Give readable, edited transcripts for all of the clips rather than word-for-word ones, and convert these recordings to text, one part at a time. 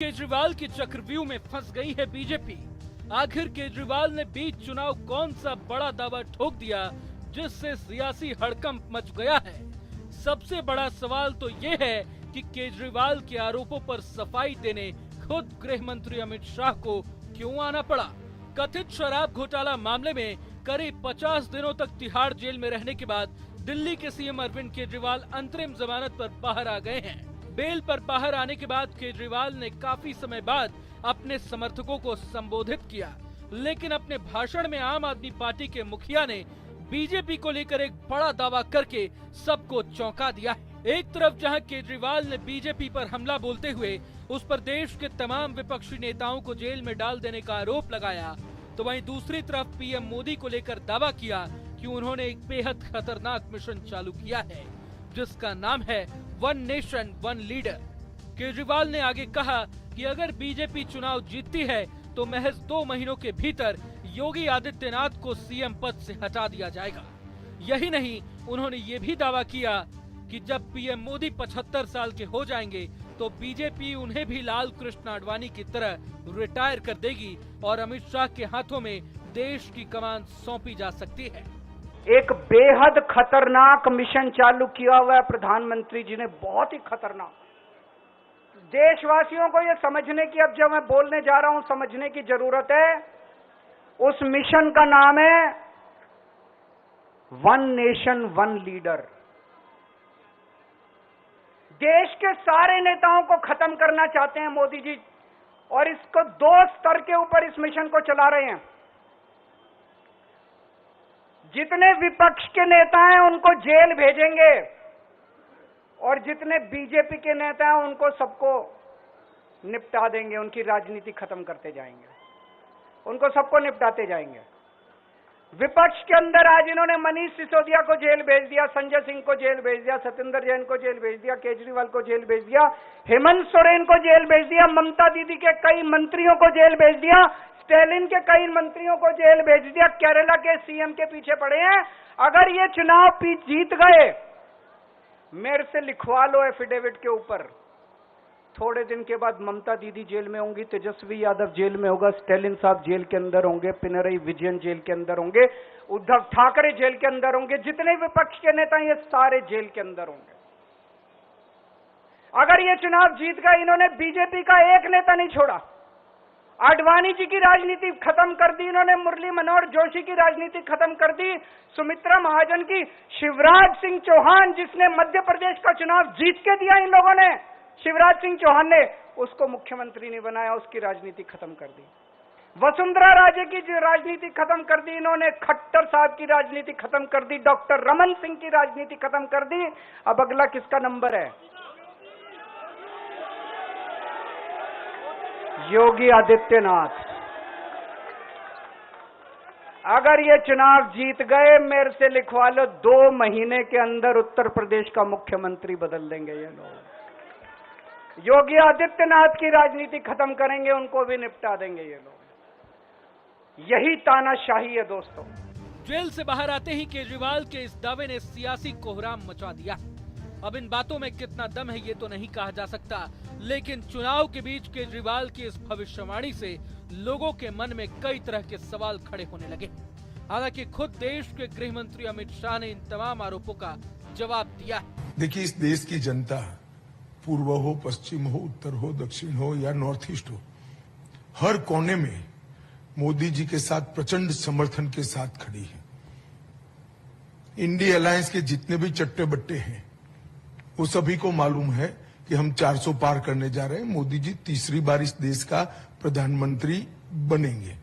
केजरीवाल की चक्रव्यूह में फंस गई है बीजेपी। आखिर केजरीवाल ने बीच चुनाव कौन सा बड़ा दावा ठोक दिया जिससे सियासी हड़कंप मच गया है। सबसे बड़ा सवाल तो ये है कि केजरीवाल के आरोपों पर सफाई देने खुद गृह मंत्री अमित शाह को क्यों आना पड़ा। कथित शराब घोटाला मामले में करीब 50 दिनों तक तिहाड़ जेल में रहने के बाद दिल्ली के सीएम अरविंद केजरीवाल अंतरिम जमानत पर बाहर आ गए हैं। बेल पर बाहर आने के बाद केजरीवाल ने काफी समय बाद अपने समर्थकों को संबोधित किया, लेकिन अपने भाषण में आम आदमी पार्टी के मुखिया ने बीजेपी को लेकर एक बड़ा दावा करके सबको चौंका दिया है। एक तरफ जहां केजरीवाल ने बीजेपी पर हमला बोलते हुए उस पर देश के तमाम विपक्षी नेताओं को जेल में डाल देने का आरोप लगाया, तो वहीं दूसरी तरफ पीएम मोदी को लेकर दावा किया कि उन्होंने एक बेहद खतरनाक मिशन चालू किया है जिसका नाम है one nation one leader. Kejriwal ने आगे कहा कि अगर बीजेपी चुनाव जीतती है तो महज 2 महीनों के भीतर योगी आदित्यनाथ को सीएम पद से हटा दिया जाएगा। यही नहीं, उन्होंने ये भी दावा किया कि जब पीएम मोदी 75 साल के हो जाएंगे तो बीजेपी उन्हें भी लाल कृष्ण आडवाणी की तरह रिटायर कर देगी और अमित शाह के हाथों में देश की कमान सौंपी जा सकती है। एक बेहद खतरनाक मिशन चालू किया हुआ है प्रधानमंत्री जी ने, बहुत ही खतरनाक। देशवासियों को यह समझने की, अब जब मैं बोलने जा रहा हूं, समझने की जरूरत है। उस मिशन का नाम है वन नेशन वन लीडर। देश के सारे नेताओं को खत्म करना चाहते हैं मोदी जी, और इसको 2 स्तर के ऊपर इस मिशन को चला रहे हैं। जितने विपक्ष के नेता हैं उनको जेल भेजेंगे और जितने बीजेपी के नेता हैं उनको सबको निपटा देंगे, उनकी राजनीति खत्म करते जाएंगे, उनको सबको निपटाते जाएंगे। विपक्ष के अंदर आज इन्होंने मनीष सिसोदिया को जेल भेज दिया, संजय सिंह को जेल भेज दिया, सत्येंद्र जैन को जेल भेज दिया, केजरीवाल को जेल भेज दिया, हेमंत सोरेन को जेल भेज दिया, ममता दीदी के कई मंत्रियों को जेल भेज दिया, स्टालिन के कई मंत्रियों को जेल भेज दिया, केरला के सीएम के पीछे पड़े हैं। अगर ये चुनाव जीत गए, मेरे से लिखवा लो एफिडेविट के ऊपर, थोड़े दिन के बाद ममता दीदी जेल में होंगी, तेजस्वी यादव जेल में होगा, स्टालिन साहब जेल के अंदर होंगे, पिनरई विजयन जेल के अंदर होंगे, उद्धव ठाकरे जेल के अंदर होंगे, जितने विपक्ष के नेता ये सारे जेल के अंदर होंगे। अगर ये चुनाव जीत गए, इन्होंने बीजेपी का एक नेता नहीं छोड़ा। आडवाणी जी की राजनीति खत्म कर दी इन्होंने, मुरली मनोहर जोशी की राजनीति खत्म कर दी, सुमित्रा महाजन की, शिवराज सिंह चौहान जिसने मध्य प्रदेश का चुनाव जीत के दिया इन लोगों ने, शिवराज सिंह चौहान ने उसको मुख्यमंत्री नहीं बनाया, उसकी राजनीति खत्म कर दी। वसुंधरा राजे की राजनीति खत्म कर दी इन्होंने, खट्टर साहब की राजनीति खत्म कर दी, डॉक्टर रमन सिंह की राजनीति खत्म कर दी। अब अगला किसका नंबर है? योगी आदित्यनाथ। अगर ये चुनाव जीत गए, मेरे से लिखवा लो, 2 महीने के अंदर उत्तर प्रदेश का मुख्यमंत्री बदल देंगे ये लोग। योगी आदित्यनाथ की राजनीति खत्म करेंगे, उनको भी निपटा देंगे ये लोग। यही तानाशाही है दोस्तों। जेल से बाहर आते ही केजरीवाल के इस दावे ने सियासी कोहराम मचा दिया। अब इन बातों में कितना दम है ये तो नहीं कहा जा सकता, लेकिन चुनाव के बीच केजरीवाल की इस भविष्यवाणी से लोगों के मन में कई तरह के सवाल खड़े होने लगे। हालांकि खुद देश के गृह मंत्री अमित शाह ने इन तमाम आरोपों का जवाब दिया है। देखिए, इस देश की जनता पूर्व हो, पश्चिम हो, उत्तर हो, दक्षिण हो या नॉर्थ ईस्ट हो, हर कोने में मोदी जी के साथ प्रचंड समर्थन के साथ खड़ी है। इंडिया अलायंस के जितने भी चट्टे बट्टे हैं वो सभी को मालूम है कि हम 400 पार करने जा रहे हैं, मोदी जी तीसरी बार इस देश का प्रधानमंत्री बनेंगे।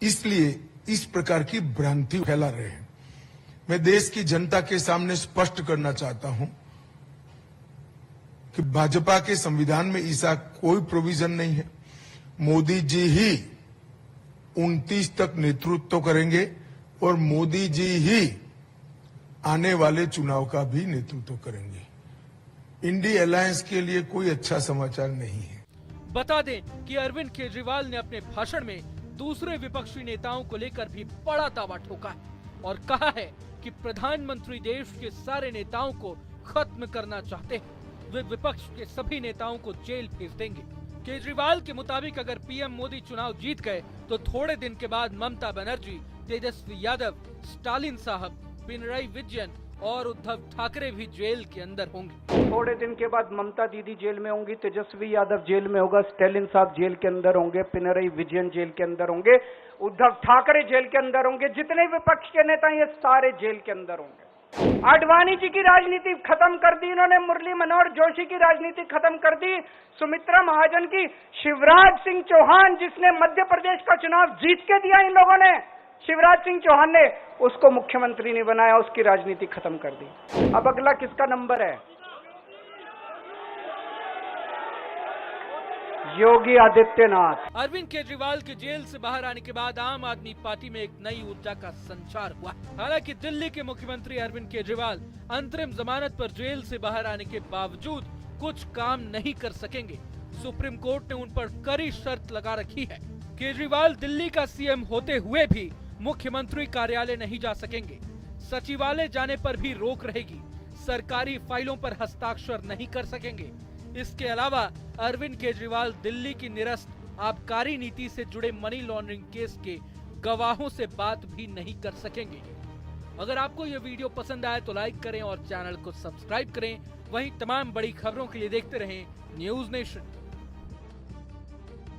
इसलिए इस प्रकार की भ्रांति फैला रहे हैं। मैं देश की जनता के सामने स्पष्ट करना चाहता हूं कि भाजपा के संविधान में ऐसा कोई प्रोविजन नहीं है। मोदी जी ही 29 तक नेतृत्व करेंगे और मोदी जी ही आने वाले चुनाव का भी नेतृत्व करेंगे। इंडिया अलायंस के लिए कोई अच्छा समाचार नहीं है। बता दें कि अरविंद केजरीवाल ने अपने भाषण में दूसरे विपक्षी नेताओं को लेकर भी बड़ा दावा ठोका है और कहा है कि प्रधानमंत्री देश के सारे नेताओं को खत्म करना चाहते हैं। वे विपक्ष के सभी नेताओं को जेल भेज देंगे। केजरीवाल के मुताबिक अगर पीएम मोदी चुनाव जीत गए तो थोड़े दिन के बाद ममता बनर्जी, तेजस्वी यादव, स्टालिन साहब, पिनराई विजयन और उद्धव ठाकरे भी जेल के अंदर होंगे। थोड़े दिन के बाद ममता दीदी जेल में होंगी, तेजस्वी यादव जेल में होगा, स्टालिन साहब जेल के अंदर होंगे, पिनराई विजयन जेल के अंदर होंगे, उद्धव ठाकरे जेल के अंदर होंगे, जितने विपक्ष के नेता ये सारे जेल के अंदर होंगे। आडवाणी जी की राजनीति खत्म कर दी इन्होंने, मुरली मनोहर जोशी की राजनीति खत्म कर दी, सुमित्रा महाजन की, शिवराज सिंह चौहान जिसने मध्य प्रदेश का चुनाव जीत के दिया इन लोगों ने, शिवराज सिंह चौहान ने उसको मुख्यमंत्री नहीं बनाया, उसकी राजनीति खत्म कर दी। अब अगला किसका नंबर है? योगी आदित्यनाथ। अरविंद केजरीवाल के जेल से बाहर आने के बाद आम आदमी पार्टी में एक नई ऊर्जा का संचार हुआ। हालांकि दिल्ली के मुख्यमंत्री अरविंद केजरीवाल अंतरिम जमानत पर जेल से बाहर आने के बावजूद कुछ काम नहीं कर सकेंगे। सुप्रीम कोर्ट ने उन पर कड़ी शर्त लगा रखी है। केजरीवाल दिल्ली का सीएम होते हुए भी मुख्यमंत्री कार्यालय नहीं जा सकेंगे। सचिवालय जाने पर भी रोक रहेगी। सरकारी फाइलों पर हस्ताक्षर नहीं कर सकेंगे। इसके अलावा अरविंद केजरीवाल दिल्ली की निरस्त आबकारी नीति से जुड़े मनी लॉन्ड्रिंग केस के गवाहों से बात भी नहीं कर सकेंगे। अगर आपको यह वीडियो पसंद आए तो लाइक करें और चैनल को सब्सक्राइब करें। वहीं तमाम बड़ी खबरों के लिए देखते रहें न्यूज़ नेशन।